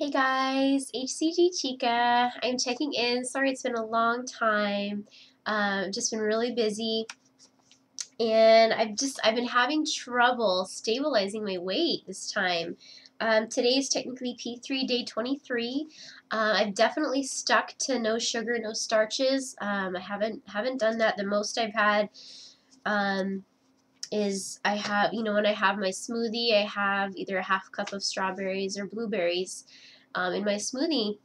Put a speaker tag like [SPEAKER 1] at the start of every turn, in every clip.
[SPEAKER 1] Hey guys, HCGChica. I'm checking in. Sorry it's been a long time. Just been really busy, and I've been having trouble stabilizing my weight this time. Today is technically P3 day 23. I've definitely stuck to no sugar, no starches. I haven't done that. The most I've had is I have, when I have my smoothie, I have either a half cup of strawberries or blueberries in my smoothie.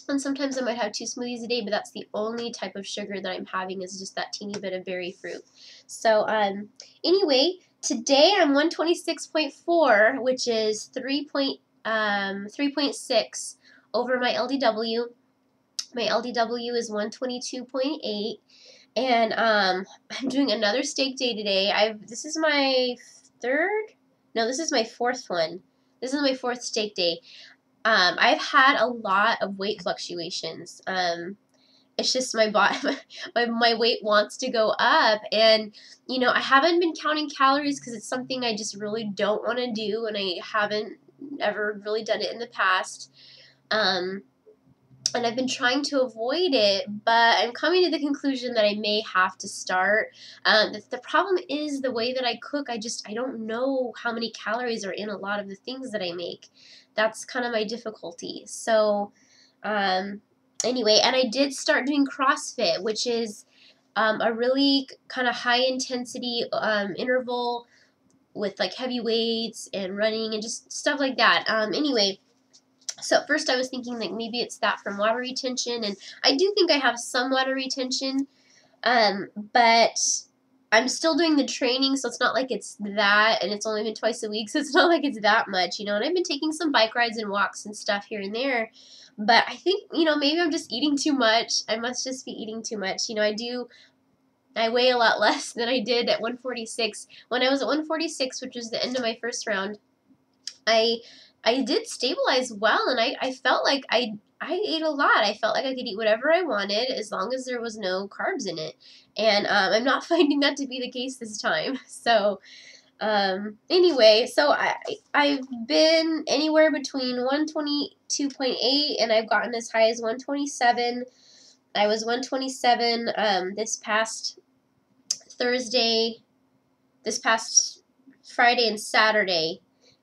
[SPEAKER 1] And sometimes I might have 2 smoothies a day, but that's the only type of sugar that I'm having is just that teeny bit of berry fruit. So anyway, today I'm 126.4, which is 3.6 over my LDW. My LDW is 122.8. And I'm doing another steak day today. This is my fourth one. This is my fourth steak day. I've had a lot of weight fluctuations. It's just my weight wants to go up, and I haven't been counting calories because it's something I just really don't want to do, and I haven't ever really done it in the past. And I've been trying to avoid it, but I'm coming to the conclusion that I may have to start. The problem is the way that I cook. I don't know how many calories are in a lot of the things that I make. That's kind of my difficulty. So anyway, and I did start doing CrossFit, which is a really kind of high intensity interval with like heavy weights and running and just stuff like that. Anyway. So at first I was thinking like maybe it's that from water retention, and I do think I have some water retention, but I'm still doing the training, so it's not like it's that, and it's only been twice a week, so it's not like it's that much, and I've been taking some bike rides and walks and stuff here and there, but I think, maybe I'm just eating too much. I must just be eating too much. I weigh a lot less than I did at 146. When I was at 146, which was the end of my first round, I did stabilize well, and I felt like I ate a lot. I felt like I could eat whatever I wanted as long as there was no carbs in it. And I'm not finding that to be the case this time. So anyway, so I've been anywhere between 122.8 and I've gotten as high as 127. I was 127 this past Friday and Saturday.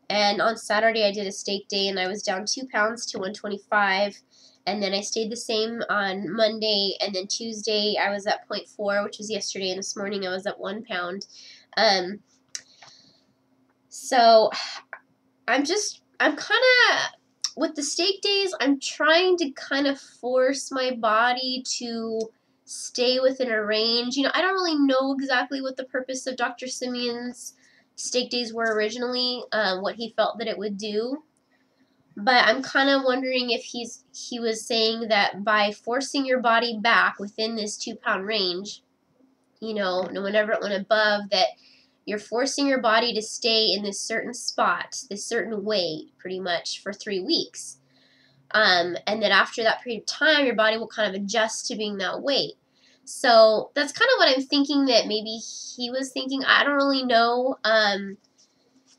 [SPEAKER 1] And on Saturday I did a steak day and I was down 2 pounds to 125. And then I stayed the same on Monday, and then Tuesday I was at 0.4, which was yesterday, and this morning I was at 1 pound. So I'm kind of, with the steak days, I'm trying to kind of force my body to stay within a range. I don't really know exactly what the purpose of Dr. Simeon's steak days were originally, what he felt that it would do. But I'm kind of wondering if he was saying that by forcing your body back within this 2 pound range, whenever it went above, that you're forcing your body to stay in this certain spot, this certain weight, pretty much for 3 weeks. And then after that period of time, your body will kind of adjust to being that weight. So that's kind of what I'm thinking that maybe he was thinking. I don't really know.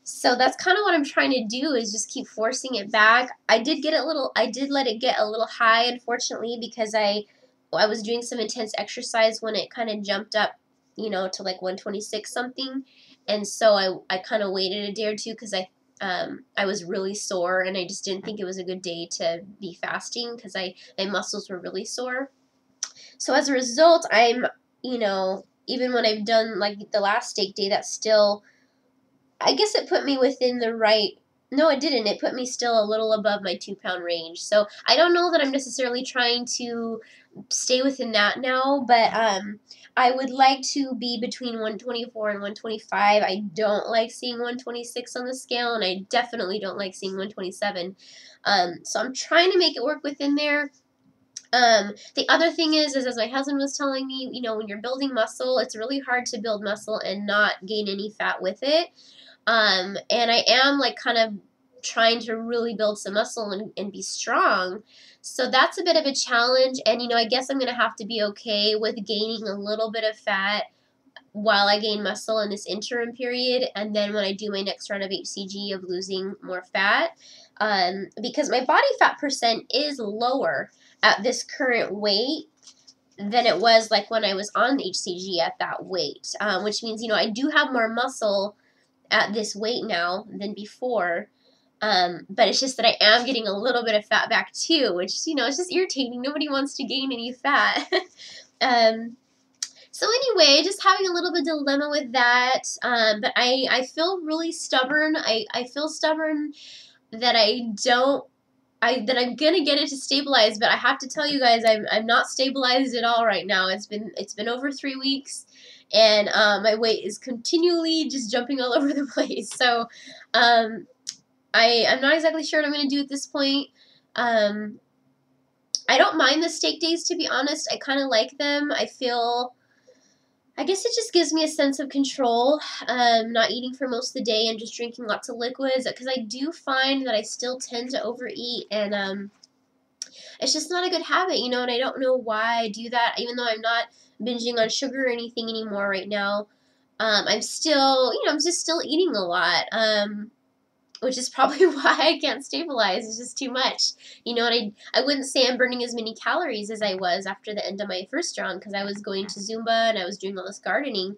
[SPEAKER 1] So that's kind of what I'm trying to do, is just keep forcing it back. I did let it get a little high, unfortunately, because I was doing some intense exercise when it kind of jumped up, to like 126 something. And so I kind of waited a day or two because I was really sore, and I just didn't think it was a good day to be fasting because my muscles were really sore. So as a result, I'm, even when I've done like the last steak day, that's still, I guess it put me within the right, no it didn't, it put me still a little above my 2 pound range. So I don't know that I'm necessarily trying to stay within that now, but I would like to be between 124 and 125. I don't like seeing 126 on the scale, and I definitely don't like seeing 127. So I'm trying to make it work within there. The other thing is as my husband was telling me, when you're building muscle, it's really hard to build muscle and not gain any fat with it. And I am like kind of trying to really build some muscle and be strong. So that's a bit of a challenge, and I guess I'm going to have to be okay with gaining a little bit of fat while I gain muscle in this interim period, and then when I do my next round of HCG of losing more fat. because my body fat percent is lower at this current weight than it was like when I was on HCG at that weight, which means, you know, I do have more muscle at this weight now than before. But it's just that I am getting a little bit of fat back too, which, you know, it's just irritating. Nobody wants to gain any fat. So anyway, just having a little bit of dilemma with that. But I feel really stubborn. I feel stubborn that that I'm gonna get it to stabilize, but I have to tell you guys, I'm not stabilized at all right now. It's been over 3 weeks, and my weight is continually just jumping all over the place. So I'm not exactly sure what I'm gonna do at this point. I don't mind the steak days, to be honest. I kind of like them. I guess it just gives me a sense of control, not eating for most of the day and just drinking lots of liquids, because I do find that I still tend to overeat, and it's just not a good habit, you know, and I don't know why I do that, even though I'm not binging on sugar or anything anymore right now. I'm still, you know, I'm just still eating a lot, which is probably why I can't stabilize. It's just too much. You know, and I wouldn't say I'm burning as many calories as I was after the end of my first round, because I was going to Zumba and I was doing all this gardening.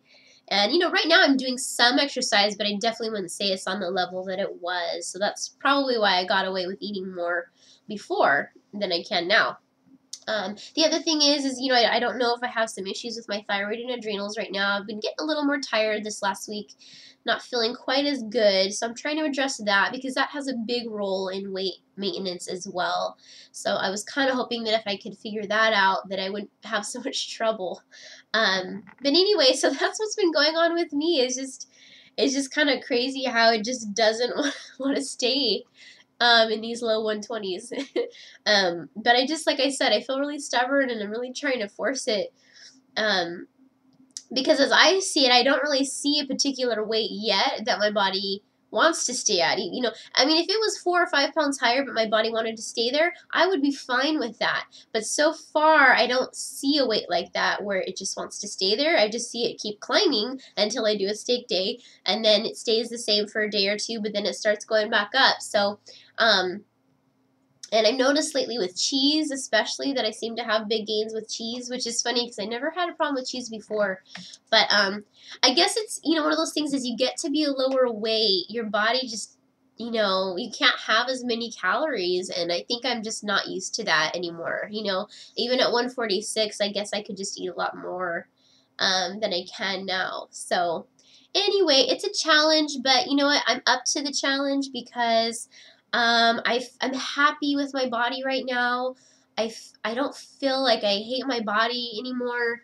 [SPEAKER 1] And, you know, right now I'm doing some exercise, but I definitely wouldn't say it's on the level that it was. So that's probably why I got away with eating more before than I can now. The other thing is, you know, I don't know if I have some issues with my thyroid and adrenals right now. I've been getting a little more tired this last week, not feeling quite as good, so I'm trying to address that, because that has a big role in weight maintenance as well. So I was kind of hoping that if I could figure that out, that I wouldn't have so much trouble. But anyway, so that's what's been going on with me. It's just kind of crazy how it just doesn't want to stay in these low 120s. But I just, like I said, I feel really stubborn, and I'm really trying to force it. Because as I see it, I don't really see a particular weight yet that my body wants to stay at. You know, I mean, if it was 4 or 5 pounds higher, but my body wanted to stay there, I would be fine with that. But so far, I don't see a weight like that where it just wants to stay there. I just see it keep climbing until I do a steak day, and then it stays the same for a day or two, but then it starts going back up. So, and I've noticed lately with cheese, especially, that I seem to have big gains with cheese, which is funny because I never had a problem with cheese before. But I guess it's, you know, one of those things is you get to be a lower weight, your body just, you know, you can't have as many calories, and I think I'm just not used to that anymore. You know, even at 146, I guess I could just eat a lot more than I can now. So anyway, it's a challenge, but you know what? I'm up to the challenge because I'm happy with my body right now. I don't feel like I hate my body anymore,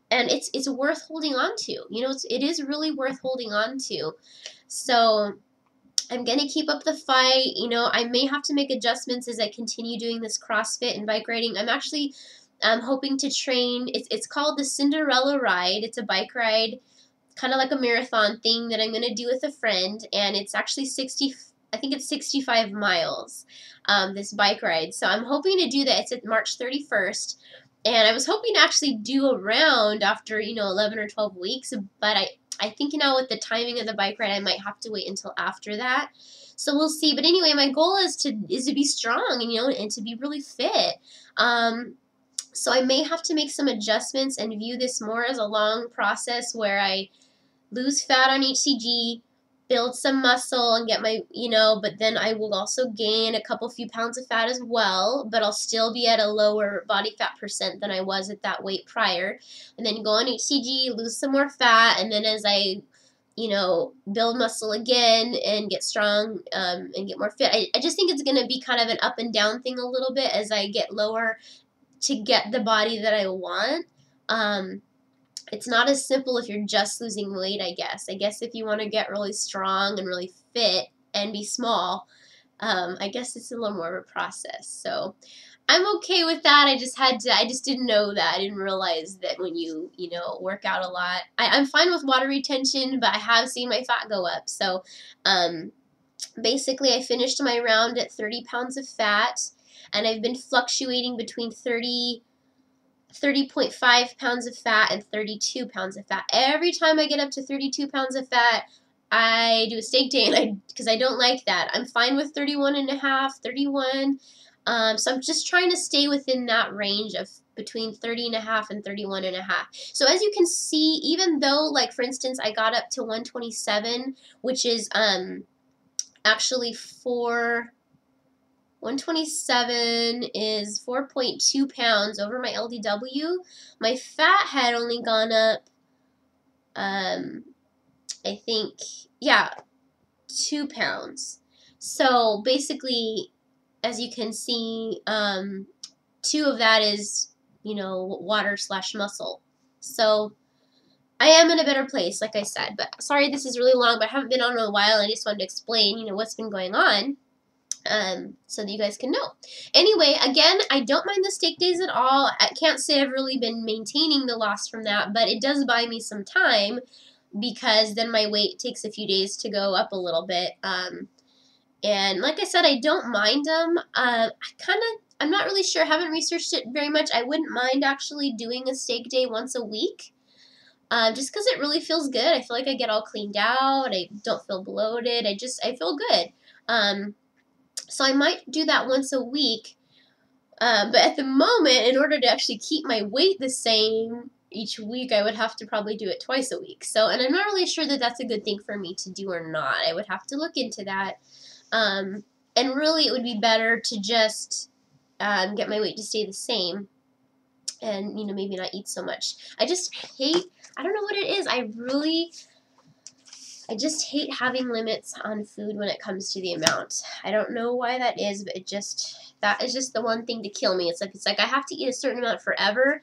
[SPEAKER 1] and it's worth holding on to. You know, it is really worth holding on to. So I'm gonna keep up the fight. You know, I may have to make adjustments as I continue doing this CrossFit and bike riding. I'm actually hoping to train. It's called the Cinderella Ride. It's a bike ride, kind of like a marathon thing that I'm gonna do with a friend, and it's actually 65 miles, this bike ride. So I'm hoping to do that. It's at March 31st. And I was hoping to actually do a round after, you know, 11 or 12 weeks. But I think, you know, with the timing of the bike ride, I might have to wait until after that. So we'll see. But anyway, my goal is to be strong and, you know, and to be really fit. So I may have to make some adjustments and view this more as a long process where I lose fat on HCG, build some muscle and get my, you know, but then I will also gain a few pounds of fat as well, but I'll still be at a lower body fat percent than I was at that weight prior. And then go on HCG, lose some more fat, and then as I, you know, build muscle again and get strong and get more fit. I just think it's going to be kind of an up and down thing a little bit as I get lower to get the body that I want. It's not as simple if you're just losing weight, I guess. I guess if you want to get really strong and really fit and be small, I guess it's a little more of a process. So I'm okay with that. I just didn't know that. I didn't realize that when you know, work out a lot. I'm fine with water retention, but I have seen my fat go up. So basically I finished my round at 30 pounds of fat, and I've been fluctuating between 30.5 pounds of fat and 32 pounds of fat. Every time I get up to 32 pounds of fat, I do a steak day, and because I don't like that. I'm fine with 31.5, 31. So I'm just trying to stay within that range of between 30.5 and 31.5. So as you can see, even though, like, for instance, I got up to 127, which is actually 127 is 4.2 pounds over my LDW. My fat had only gone up, I think, yeah, 2 pounds. So basically, as you can see, 2 of that is, water/muscle. So I am in a better place, like I said. But sorry this is really long, but I haven't been on in a while. I just wanted to explain, what's been going on. So that you guys can know. Anyway, again, I don't mind the steak days at all. I can't say I've really been maintaining the loss from that, but it does buy me some time because then my weight takes a few days to go up a little bit. And like I said, I don't mind them. I'm not really sure. I haven't researched it very much. I wouldn't mind actually doing a steak day once a week. Just because it really feels good. I feel like I get all cleaned out. I don't feel bloated. I feel good. So I might do that once a week, but at the moment, in order to actually keep my weight the same each week, I would have to probably do it twice a week. So, and I'm not really sure that that's a good thing for me to do or not. I would have to look into that. And really, it would be better to just get my weight to stay the same and, maybe not eat so much. I don't know what it is. I just hate having limits on food when it comes to the amount. I don't know why that is, but that is just the one thing to kill me. It's like I have to eat a certain amount forever.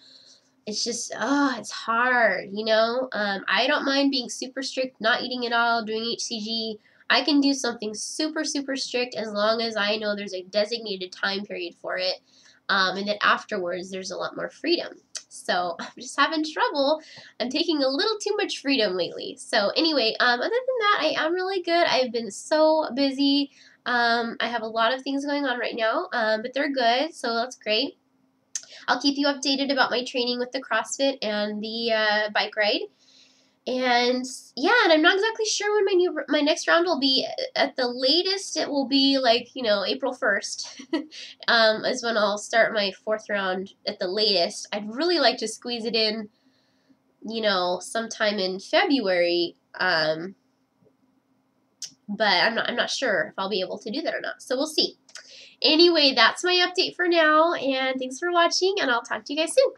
[SPEAKER 1] It's just, it's hard, I don't mind being super strict, not eating at all, doing HCG. I can do something super, super strict as long as I know there's a designated time period for it. And then afterwards, there's a lot more freedom. So I'm just having trouble. I'm taking a little too much freedom lately. So anyway, other than that, I am really good. I've been so busy. I have a lot of things going on right now, but they're good, so that's great. I'll keep you updated about my training with the CrossFit and the bike ride. And yeah, and I'm not exactly sure when my next round will be. At the latest, it will be like, April 1st is when I'll start my 4th round at the latest. I'd really like to squeeze it in, sometime in February. But I'm not sure if I'll be able to do that or not. So we'll see. Anyway, that's my update for now, and thanks for watching, and I'll talk to you guys soon.